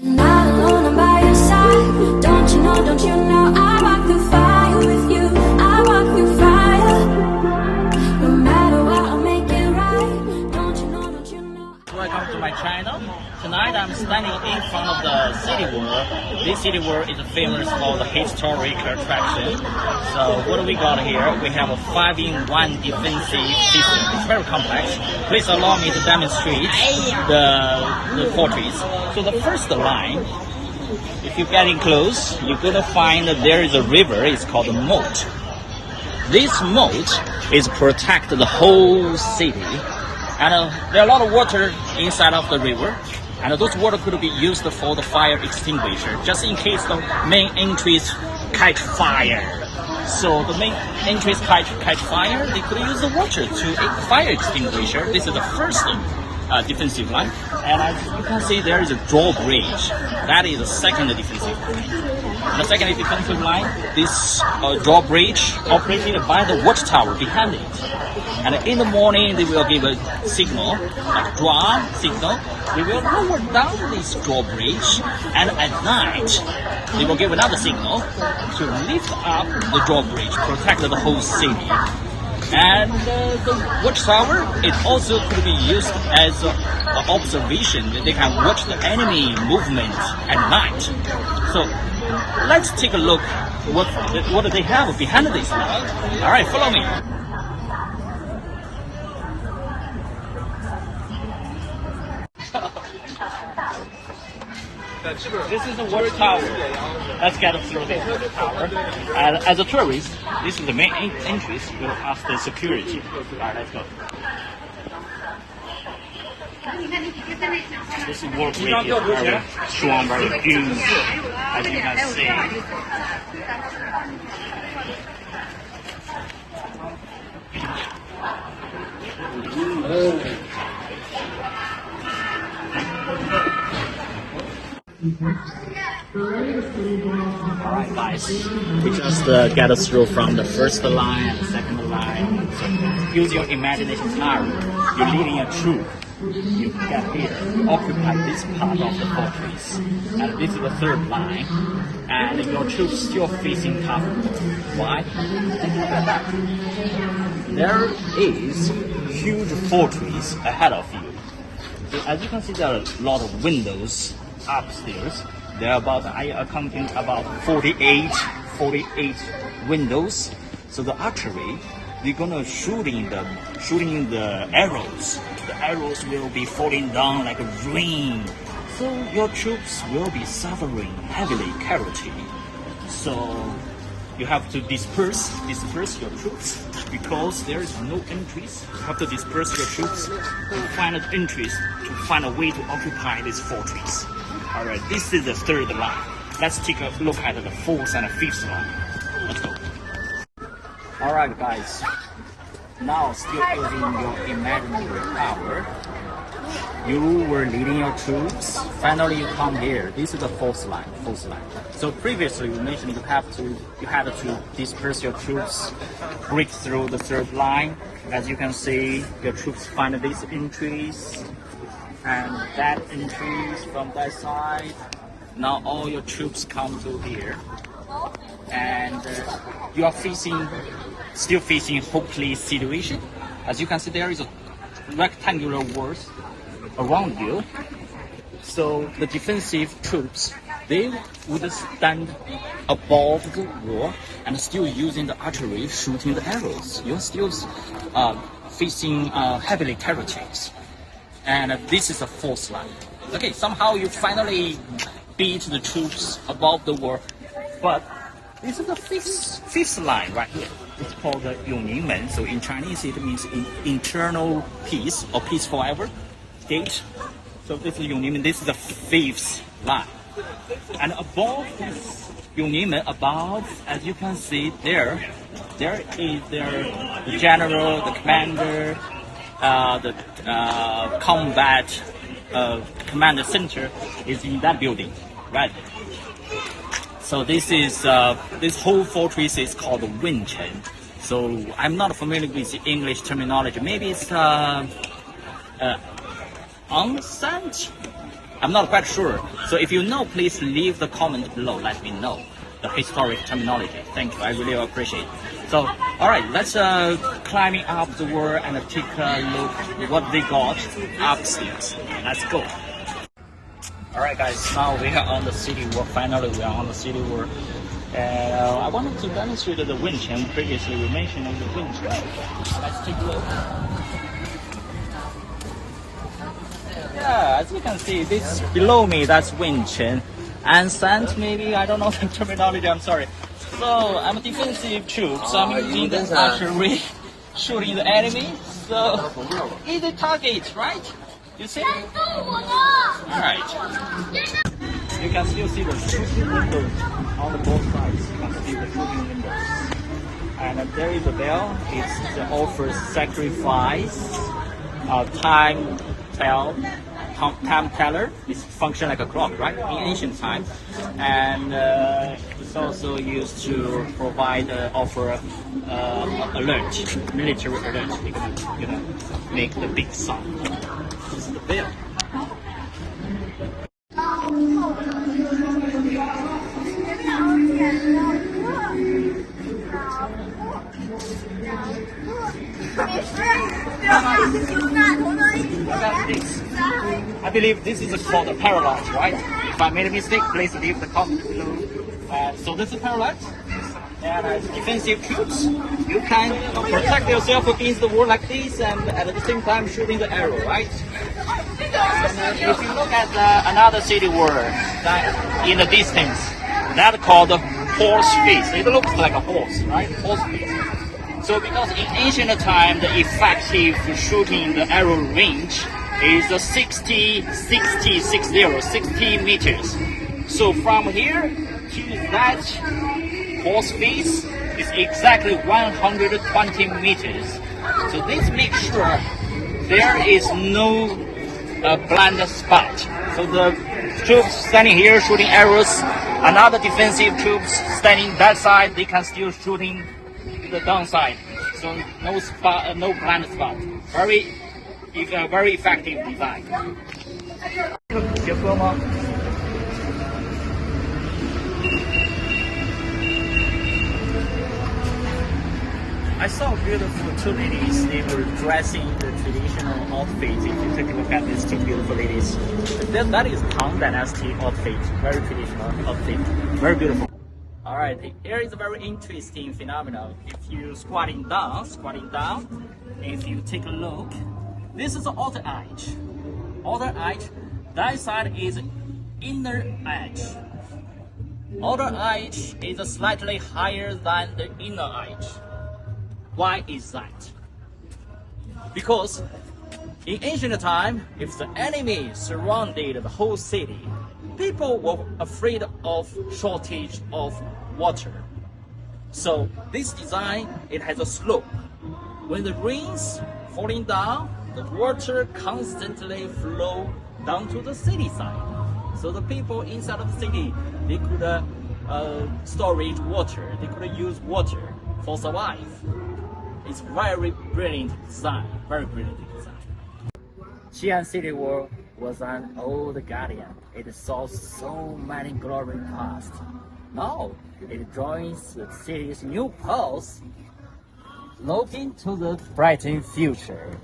Not alone, I'm by your side. Don't you know, I walk through fire with you. I walk through fire. No matter what, I'll make it right. Don't you know. Welcome to my channel. Tonight I'm standing in front of the city wall. This city wall is famous for the historic attraction. So what do we got here? We have a 5-in-1 defensive system. It's very complex. Please allow me to demonstrate the fortress. So the first line, if you're getting close, you're gonna find that there is a river. It's called a moat. This moat is protect the whole city. And there are a lot of water inside of the river, and those water could be used for the fire extinguisher, just in case the main entries catch fire. So the main entries catch fire, they could use the water to fire extinguisher. This is the first defensive line. And as you can see, there is a drawbridge. That is the second defensive line. And the second defensive line, this drawbridge operated by the watchtower behind it. And in the morning, they will give a signal, a draw signal. They will lower down this drawbridge, and at night, they will give another signal to lift up the drawbridge, protect the whole city. And the watchtower, it also could be used as an observation. They can watch the enemy movement at night. So let's take a look what do they have behind this line. All right, follow me. This is the watchtower. Let's get through the tower. And as a tourist, this is the main entrance. We'll ask the security. Alright, let's go. This is World Bridge, very strong, very huge, as you can see. Alright guys, we just get us through from the first line and the second line. So use your imagination scenario. You're leading a troop. You get here, you occupy this part of the fortress. And this is the third line. And your troops still facing tough. Why? Look at that. There is huge fortress ahead of you. So as you can see, there are a lot of windows upstairs. There are about, I counting about 48 windows. So the archery, they're gonna shooting the arrows. The arrows will be falling down like rain. So your troops will be suffering heavily casualty. So you have to disperse your troops because there is no entries. You have to disperse your troops to find an entries, to find a way to occupy this fortress. Alright, this is the third line. Let's take a look at the fourth and fifth line. Let's go. Alright guys, now still using your imaginary power. You were leading your troops. Finally you come here. This is the fourth line. So previously you mentioned you had to disperse your troops, break through the third line. As you can see, your troops find these entries and that entries from that side. Now all your troops come to here, and you are still facing hopeless situation. As you can see, there is a rectangular wall around you. So the defensive troops, they would stand above the wall and still using the archery, shooting the arrows. You're still facing heavily casualties. And this is the fourth line. Okay, somehow you finally beat the troops above the wall. But this is the fifth line right here. It's called the Yongmingmen. So in Chinese it means internal peace or peace forever gate. So this is Yongmingmen. This is the fifth line. And above this Yongmingmen, above, as you can see there is the general, the commander, the combat command center is in that building, right? So this is this whole fortress is called Wenchen. So I'm not familiar with the English terminology. Maybe it's onsen. I'm not quite sure. So if you know, please leave the comment below. Let me know the historic terminology. Thank you. I really appreciate it. So, all right, let's climbing up the wall and take a look what they got upstairs. Let's go. All right, guys. Now we are on the city wall. Finally, we are on the city wall. I wanted to demonstrate the wind chain. Previously, we mentioned the wind chain. Let's take a look. Yeah, as you can see, this below me, that's wind chain. And sand, maybe, I don't know the terminology, I'm sorry. So, I'm a defensive troop, so I'm using the archery, shooting the enemy. So, easy target, right? You see? Alright. You can still see the shooting windows on the both sides. You can see the shooting windows. And there is a bell. It's the offer sacrifice, time teller. It's function like a clock, right? In ancient times, and it's also used to provide offer alert, military alert. You're gonna make the big sound. This is the bell. I believe this is called a parapet, right? If I made a mistake, please leave the comment below. So this is parapet, and as defensive troops, you can protect yourself against the wall like this, and at the same time shooting the arrow, right? And if you look at another city wall that in the distance, that's called horse face. It looks like a horse, right? Horse face. So because in ancient time, the effective shooting the arrow range is 60 meters. So from here to that horse face is exactly 120 meters. So this makes sure there is no blind spot. So the troops standing here shooting arrows, another defensive troops standing that side, they can still shooting the downside. So no spot, no blind spot. Very effective design. I saw beautiful two ladies. They were dressing the traditional outfit. If you take a look at these two beautiful ladies, that is Tang Dynasty outfit. Very traditional outfit. Very beautiful. All right, here is a very interesting phenomenon. If you squatting down, if you take a look, this is the outer edge. Outer edge, that side is inner edge. Outer edge is slightly higher than the inner edge. Why is that? Because in ancient time, if the enemy surrounded the whole city, people were afraid of shortage of water. So this design, it has a slope. When the rains falling down, the water constantly flow down to the city side. So the people inside of the city, they could storage water. They could use water for survive. It's very brilliant design. Very brilliant design. Xi'an City Wall was an old guardian. It saw so many glory past. Now it joins the city's new pulse, looking to the brightened future.